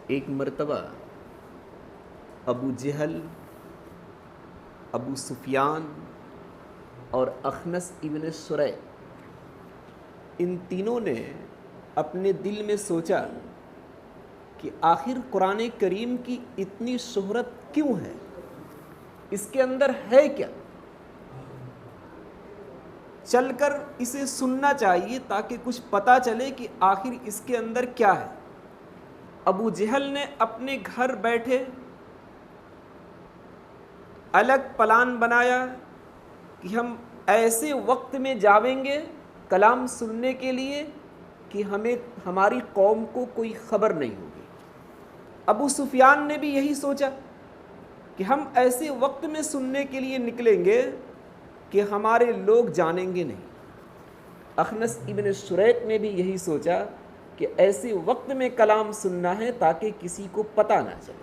ایک مرتبہ ابو جہل، ابو سفیان اور اخنس ابن سریق، ان تینوں نے اپنے دل میں سوچا کہ آخر قرآن کریم کی اتنی شہرت کیوں ہے، اس کے اندر ہے کیا؟ چل کر اسے سننا چاہیے تاکہ کچھ پتہ چلے کہ آخر اس کے اندر کیا ہے۔ ابو جہل نے اپنے گھر بیٹھے الگ پلان بنایا کہ ہم ایسے وقت میں جاویں گے کلام سننے کے لیے کہ ہماری قوم کو کوئی خبر نہیں ہوگی۔ ابو سفیان نے بھی یہی سوچا کہ ہم ایسے وقت میں سننے کے لیے نکلیں گے کہ ہمارے لوگ جانیں گے نہیں۔ اخنس ابن سریق نے بھی یہی سوچا کہ ایسے وقت میں کلام سننا ہے تاکہ کسی کو پتہ نہ چلے۔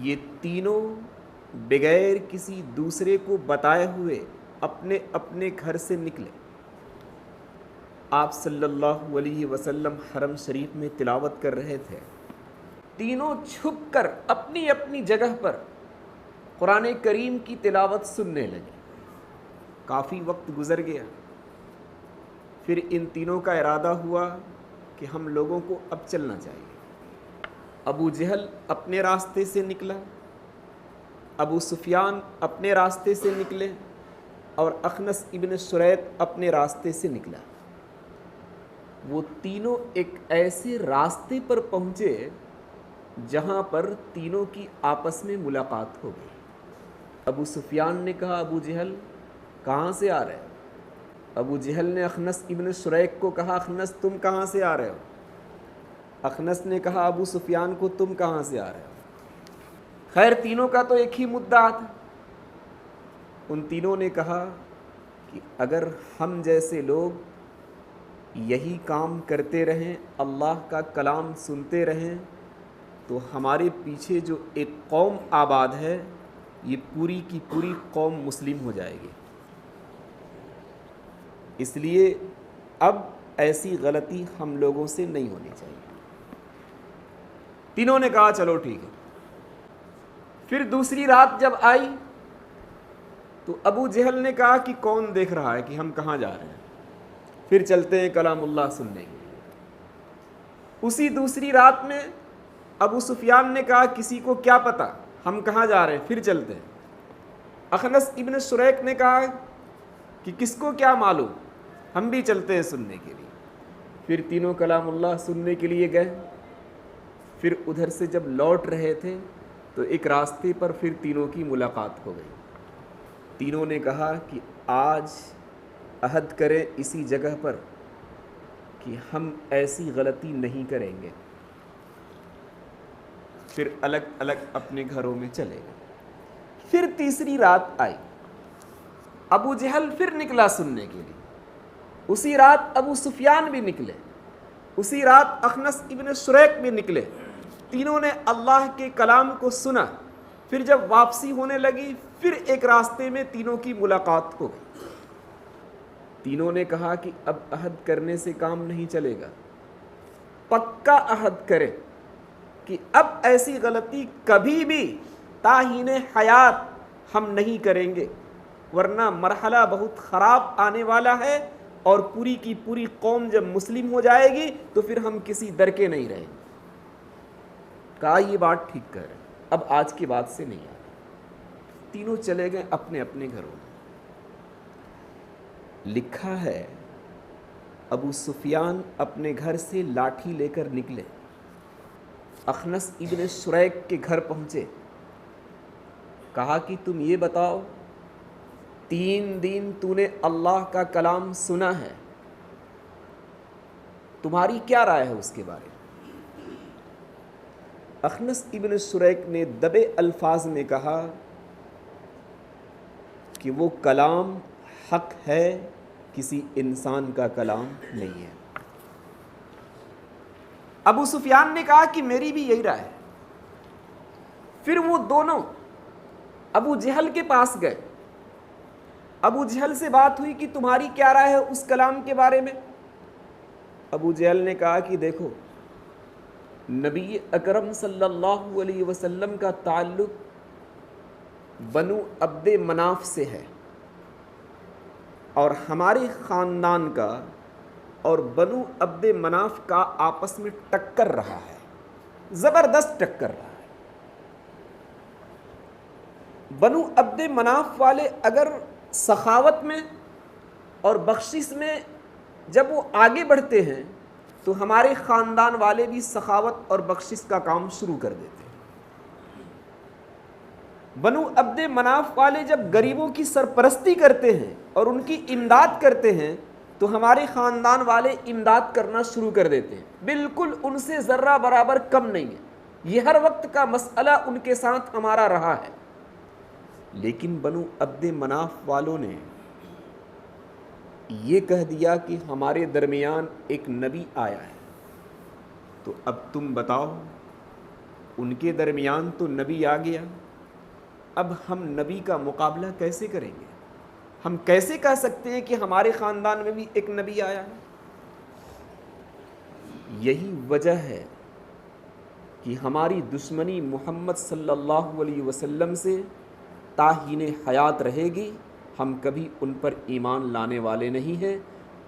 یہ تینوں بغیر کسی دوسرے کو بتائے ہوئے اپنے اپنے گھر سے نکلے۔ آپ صلی اللہ علیہ وسلم حرم شریف میں تلاوت کر رہے تھے۔ تینوں چھپ کر اپنی اپنی جگہ پر قرآن کریم کی تلاوت سننے لگے۔ کافی وقت گزر گیا، پھر ان تینوں کا ارادہ ہوا کہ ہم لوگوں کو اب چلنا چاہیے۔ ابو جہل اپنے راستے سے نکلا، ابو سفیان اپنے راستے سے نکلے اور اخنس ابن سریق اپنے راستے سے نکلا۔ وہ تینوں ایک ایسے راستے پر پہنچے جہاں پر تینوں کی آپس میں ملاقات ہو گئی۔ ابو سفیان نے کہا ابو جہل کہاں سے آ رہے ہو؟ ابو جہل نے اخنس ابن سریق کو کہا اخنس تم کہاں سے آ رہے ہو؟ اخنس نے کہا ابو سفیان کو تم کہاں سے آ رہے ہو؟ خیر تینوں کا تو ایک ہی مدعا تھا۔ ان تینوں نے کہا کہ اگر ہم جیسے لوگ یہی کام کرتے رہیں، اللہ کا کلام سنتے رہیں، تو ہمارے پیچھے جو ایک قوم آباد ہے یہ پوری کی پوری قوم مسلم ہو جائے گی۔ اس لیے اب ایسی غلطی ہم لوگوں سے نہیں ہونی چاہیے۔ تینوں نے کہا چلو ٹھیک ہے۔ پھر دوسری رات جب آئی تو ابو جہل نے کہا کہ کون دیکھ رہا ہے کہ ہم کہاں جا رہے ہیں، پھر چلتے ہیں کلام اللہ سننے کے لیے۔ اسی دوسری رات میں ابو سفیان نے کہا کسی کو کیا پتہ ہم کہاں جا رہے ہیں، پھر چلتے ہیں۔ اخنس ابن سریق نے کہا کہ کس کو کیا معلوم، ہم بھی چلتے ہیں سننے کے لیے۔ پھر تینوں کلام اللہ سننے کے لیے گئے۔ پھر ادھر سے جب لوٹ رہے تھے تو ایک راستے پر پھر تینوں کی ملاقات ہو گئی۔ تینوں نے کہا کہ آج عہد کریں اسی جگہ پر کہ ہم ایسی غلطی نہیں کریں گے۔ پھر الگ الگ اپنے گھروں میں چلے گئے۔ پھر تیسری رات آئی، ابو جہل پھر نکلا سننے کے لیے۔ اسی رات ابو سفیان بھی نکلے، اسی رات اخنس ابن سریق بھی نکلے۔ تینوں نے اللہ کے کلام کو سنا۔ پھر جب واپسی ہونے لگی پھر ایک راستے میں تینوں کی ملاقات ہو گئی۔ تینوں نے کہا کہ اب عہد کرنے سے کام نہیں چلے گا، پکا عہد کرے کہ اب ایسی غلطی کبھی بھی تاحین حیات ہم نہیں کریں گے، ورنہ مرحلہ بہت خراب آنے والا ہے اور پوری کی پوری قوم جب مسلم ہو جائے گی تو پھر ہم کسی در کے نہیں رہیں گے۔ کہا یہ بات ٹھیک کر رہے، اب آج کے بعد سے نہیں آئے۔ تینوں چلے گئے اپنے اپنے گھروں میں۔ لکھا ہے ابو سفیان اپنے گھر سے لاٹھی لے کر نکلے، اخنس ابن سریق کے گھر پہنچے۔ کہا کہ تم یہ بتاؤ 3 دن تو نے اللہ کا کلام سنا ہے، تمہاری کیا رائے ہے اس کے بارے میں؟ اخنس ابن سریق نے دبے الفاظ میں کہا کہ وہ کلام حق ہے، کسی انسان کا کلام نہیں ہے۔ ابو سفیان نے کہا کہ میری بھی یہی رائے ہے۔ پھر وہ دونوں ابو جہل کے پاس گئے، ابو جہل سے بات ہوئی کہ تمہاری کیا رائے ہے اس کلام کے بارے میں؟ ابو جہل نے کہا کہ دیکھو نبی اکرم صلی اللہ علیہ وسلم کا تعلق بنو عبد مناف سے ہے، اور ہمارے خاندان کا اور بنو عبد مناف کا آپس میں ٹکر رہا ہے، زبردست ٹکر رہا ہے۔ بنو عبد مناف والے اگر سخاوت میں اور بخشش میں جب وہ آگے بڑھتے ہیں تو ہمارے خاندان والے بھی سخاوت اور بخشش کا کام شروع کر دیتے ہیں۔ بنو عبد مناف والے جب غریبوں کی سرپرستی کرتے ہیں اور ان کی امداد کرتے ہیں تو ہمارے خاندان والے امداد کرنا شروع کر دیتے ہیں، بالکل ان سے ذرہ برابر کم نہیں ہے۔ یہ ہر وقت کا مسئلہ ان کے ساتھ ہمارا رہا ہے۔ لیکن بنو عبد مناف والوں نے یہ کہہ دیا کہ ہمارے درمیان ایک نبی آیا ہے، تو اب تم بتاؤ، ان کے درمیان تو نبی آ گیا، اب ہم نبی کا مقابلہ کیسے کریں گے؟ ہم کیسے کہہ سکتے ہیں کہ ہمارے خاندان میں بھی ایک نبی آیا ہے؟ یہی وجہ ہے کہ ہماری دشمنی محمد صلی اللہ علیہ وسلم سے تاحین حیات رہے گی، ہم کبھی ان پر ایمان لانے والے نہیں ہیں۔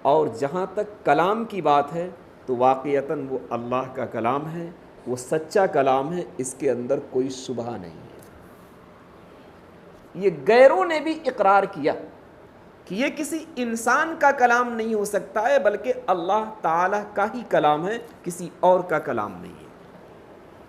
اور جہاں تک کلام کی بات ہے تو واقعتاً وہ اللہ کا کلام ہے، وہ سچا کلام ہے، اس کے اندر کوئی شبہ نہیں ہے۔ یہ غیروں نے بھی اقرار کیا کہ یہ کسی انسان کا کلام نہیں ہو سکتا ہے، بلکہ اللہ تعالیٰ کا ہی کلام ہے، کسی اور کا کلام نہیں ہے۔